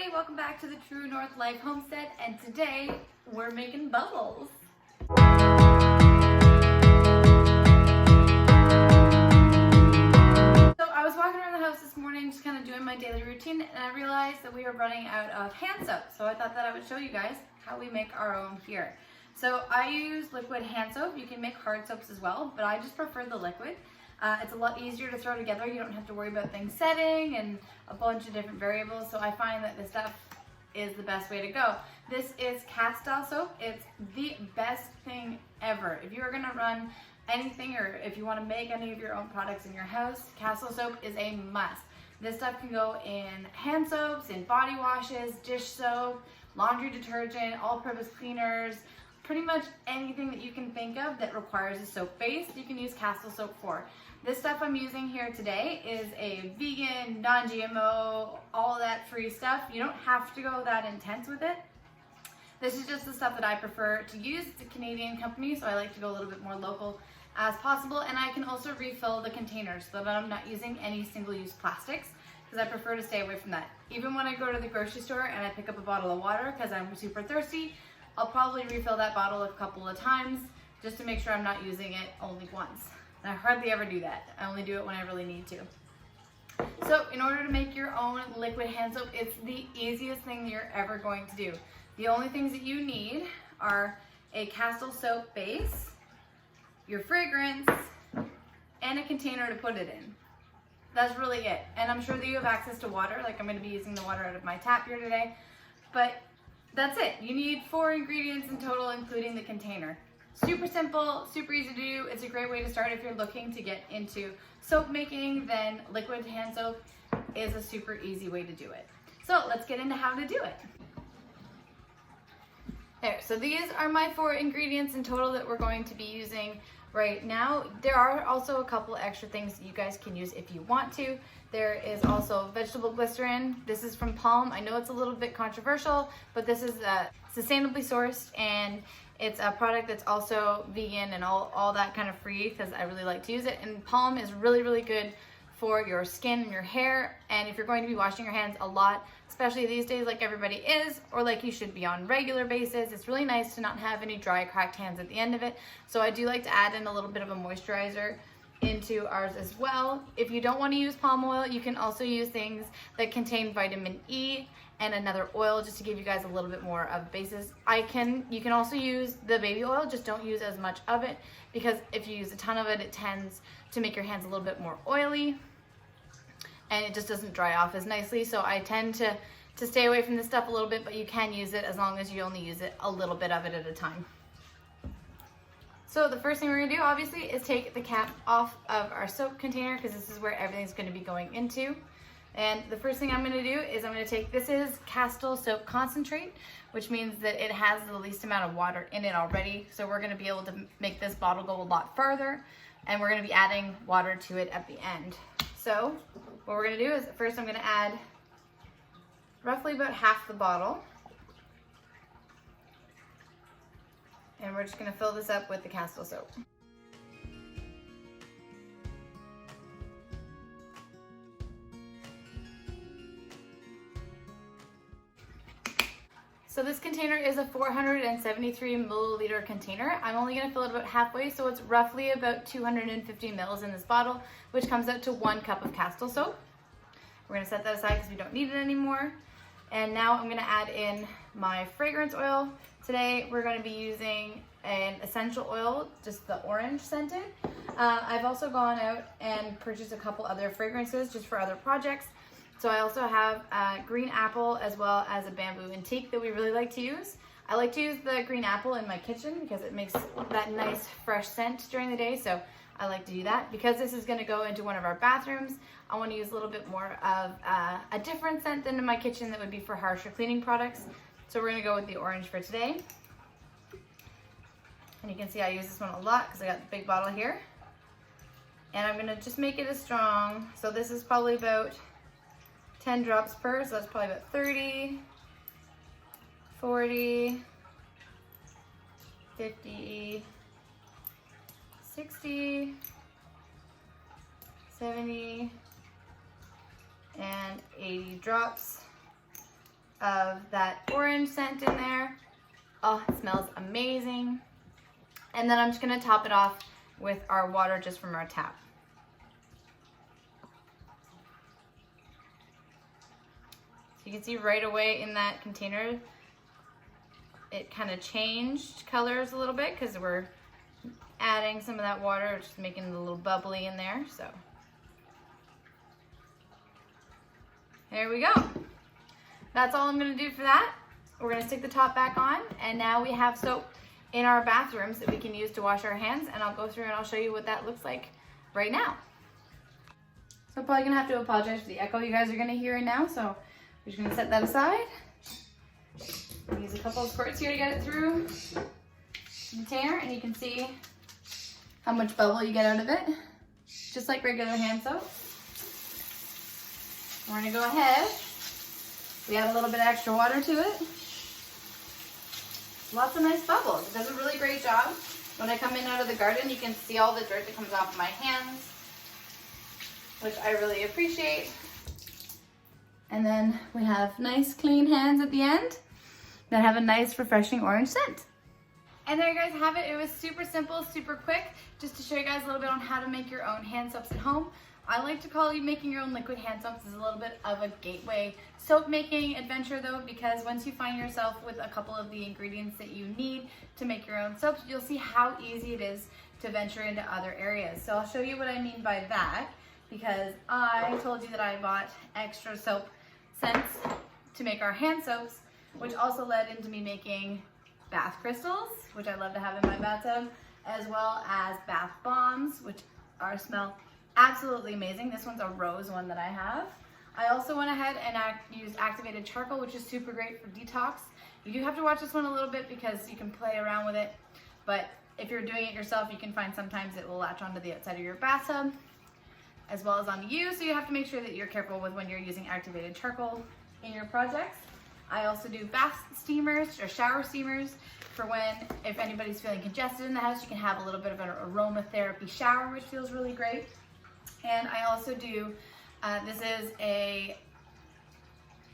everybody, welcome back to the True North Life Homestead, and today we're making bubbles. So I was walking around the house this morning just kind of doing my daily routine, and I realized that we were running out of hand soap. So I thought that I would show you guys how we make our own here. So I use liquid hand soap. You can make hard soaps as well, but I just prefer the liquid. It's a lot easier to throw together. You don't have to worry about things setting and a bunch of different variables. So I find that this stuff is the best way to go. This is Castile soap. It's the best thing ever. If you are gonna run anything or if you wanna make any of your own products in your house, Castile soap is a must. This stuff can go in hand soaps, in body washes, dish soap, laundry detergent, all-purpose cleaners, pretty much anything that you can think of that requires a soap base, you can use Castile soap for. This stuff I'm using here today is a vegan, non-GMO, all that free stuff. You don't have to go that intense with it. This is just the stuff that I prefer to use. It's a Canadian company, so I like to go a little bit more local as possible. And I can also refill the containers so that I'm not using any single-use plastics, because I prefer to stay away from that. Even when I go to the grocery store and I pick up a bottle of water because I'm super thirsty, I'll probably refill that bottle a couple of times just to make sure I'm not using it only once. And I hardly ever do that. I only do it when I really need to. So in order to make your own liquid hand soap, it's the easiest thing you're ever going to do. The only things that you need are a Castile soap base, your fragrance, and a container to put it in. That's really it. And I'm sure that you have access to water, like I'm going to be using the water out of my tap here today. But that's it. You need 4 ingredients in total, including the container. Super simple, super easy to do. It's a great way to start if you're looking to get into soap making. Then liquid hand soap is a super easy way to do it. So let's get into how to do it. There, so these are my 4 ingredients in total that we're going to be using right now. There are also a couple extra things that you guys can use if you want to. There is also vegetable glycerin. This is from palm. I know it's a little bit controversial, but this is sustainably sourced, and it's a product that's also vegan and all that kind of free, because I really like to use it. And palm is really, really good for your skin and your hair. And if you're going to be washing your hands a lot, especially these days like everybody is, or like you should be on a regular basis, it's really nice to not have any dry, cracked hands at the end of it. So I do like to add in a little bit of a moisturizer into ours as well. If you don't want to use palm oil, you can also use things that contain vitamin E and another oil, just to give you guys a little bit more of a basis. You can also use the baby oil, just don't use as much of it, because if you use a ton of it, it tends to make your hands a little bit more oily and it just doesn't dry off as nicely. So I tend to stay away from this stuff a little bit, but you can use it as long as you only use it a little bit of it at a time. So the first thing we're gonna do, obviously, is take the cap off of our soap container, because this is where everything's gonna be going into. And the first thing I'm gonna do is I'm gonna take, this is Castile soap concentrate, which means that it has the least amount of water in it already. So we're gonna be able to make this bottle go a lot farther, and we're gonna be adding water to it at the end. So what we're gonna do is first I'm gonna add roughly about half the bottle. And we're just gonna fill this up with the Castile soap. So this container is a 473 milliliter container. I'm only gonna fill it about halfway, so it's roughly about 250 mils in this bottle, which comes out to 1 cup of Castile soap. We're gonna set that aside because we don't need it anymore. And now I'm gonna add in my fragrance oil. Today we're gonna be using an essential oil, just the orange scented. I've also gone out and purchased a couple other fragrances just for other projects. So I also have green apple as well as a bamboo antique that we really like to use. I like to use the green apple in my kitchen because it makes that nice fresh scent during the day, so I like to do that. Because this is gonna go into one of our bathrooms, I wanna use a little bit more of a different scent than in my kitchen that would be for harsher cleaning products. So we're gonna go with the orange for today. And you can see I use this one a lot because I got the big bottle here. And I'm gonna just make it as strong. So this is probably about 10 drops per, so that's probably about 30, 40, 50, 60, 70, and 80 drops of that orange scent in there. Oh, it smells amazing. And then I'm just gonna top it off with our water just from our tap. So you can see right away in that container, it kind of changed colors a little bit because we're adding some of that water, just making it a little bubbly in there. So there we go. That's all I'm gonna do for that. We're gonna stick the top back on, and now we have soap in our bathrooms that we can use to wash our hands, and I'll go through and I'll show you what that looks like right now. So I'm probably gonna have to apologize for the echo you guys are gonna hear right now, so we're just gonna set that aside. Use a couple of squirts here to get it through the container, and you can see how much bubble you get out of it, just like regular hand soap. We're gonna go ahead, we add a little bit of extra water to it. Lots of nice bubbles. It does a really great job. When I come in out of the garden, you can see all the dirt that comes off my hands, which I really appreciate. And then we have nice clean hands at the end that have a nice refreshing orange scent. And there you guys have it. It was super simple, super quick, just to show you guys a little bit on how to make your own hand soaps at home. I like to call you making your own liquid hand soaps is a little bit of a gateway soap making adventure though, because once you find yourself with a couple of the ingredients that you need to make your own soaps, you'll see how easy it is to venture into other areas. So I'll show you what I mean by that, because I told you that I bought extra soap scents to make our hand soaps, which also led into me making bath crystals, which I love to have in my bathtub, as well as bath bombs, which smell absolutely amazing. This one's a rose one that I have. I also went ahead and used activated charcoal, which is super great for detox. You do have to watch this one a little bit because you can play around with it, but if you're doing it yourself, you can find sometimes it will latch onto the outside of your bathtub as well as onto you, so you have to make sure that you're careful with when you're using activated charcoal in your projects. I also do bath steamers or shower steamers for if anybody's feeling congested in the house, you can have a little bit of an aromatherapy shower, which feels really great. And I also do, this is a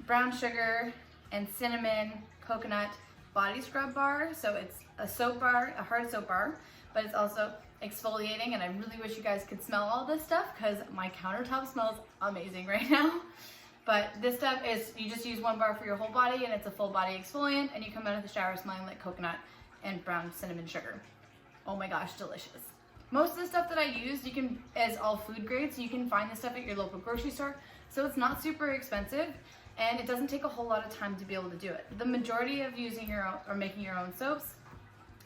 brown sugar and cinnamon coconut body scrub bar. So it's a soap bar, a hard soap bar, but it's also exfoliating, and I really wish you guys could smell all this stuff because my countertop smells amazing right now. But this stuff is, you just use one bar for your whole body, and it's a full body exfoliant, and you come out of the shower smelling like coconut and brown cinnamon sugar. Oh my gosh, delicious. Most of the stuff that I use, is all food grade, so you can find this stuff at your local grocery store. So it's not super expensive, and it doesn't take a whole lot of time to be able to do it. The majority of using your own or making your own soaps,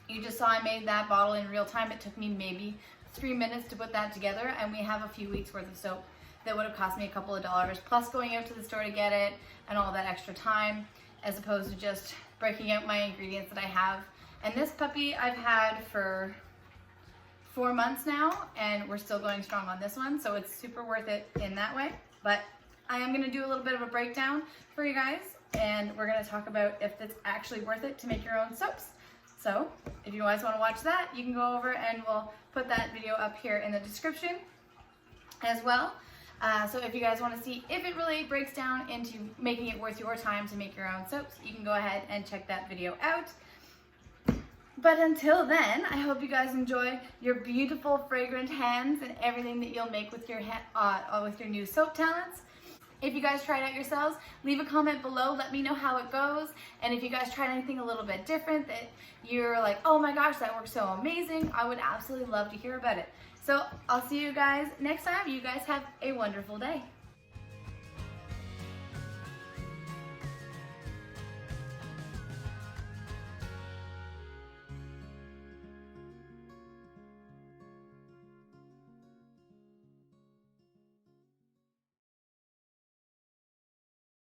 you just saw I made that bottle in real time. It took me maybe 3 minutes to put that together, and we have a few weeks worth of soap that would have cost me a couple of dollars, plus going out to the store to get it and all that extra time, as opposed to just breaking out my ingredients that I have. And this puppy I've had for 4 months now, and we're still going strong on this one, so it's super worth it in that way. But I am gonna do a little bit of a breakdown for you guys, and we're gonna talk about if it's actually worth it to make your own soaps. So if you guys wanna watch that, you can go over and we'll put that video up here in the description as well. So if you guys want to see if it really breaks down into making it worth your time to make your own soaps, you can go ahead and check that video out. But until then, I hope you guys enjoy your beautiful fragrant hands and everything that you'll make with your new soap talents. If you guys try it out yourselves, leave a comment below, let me know how it goes. And if you guys tried anything a little bit different that you're like, oh my gosh, that works so amazing, I would absolutely love to hear about it. So I'll see you guys next time. You guys have a wonderful day.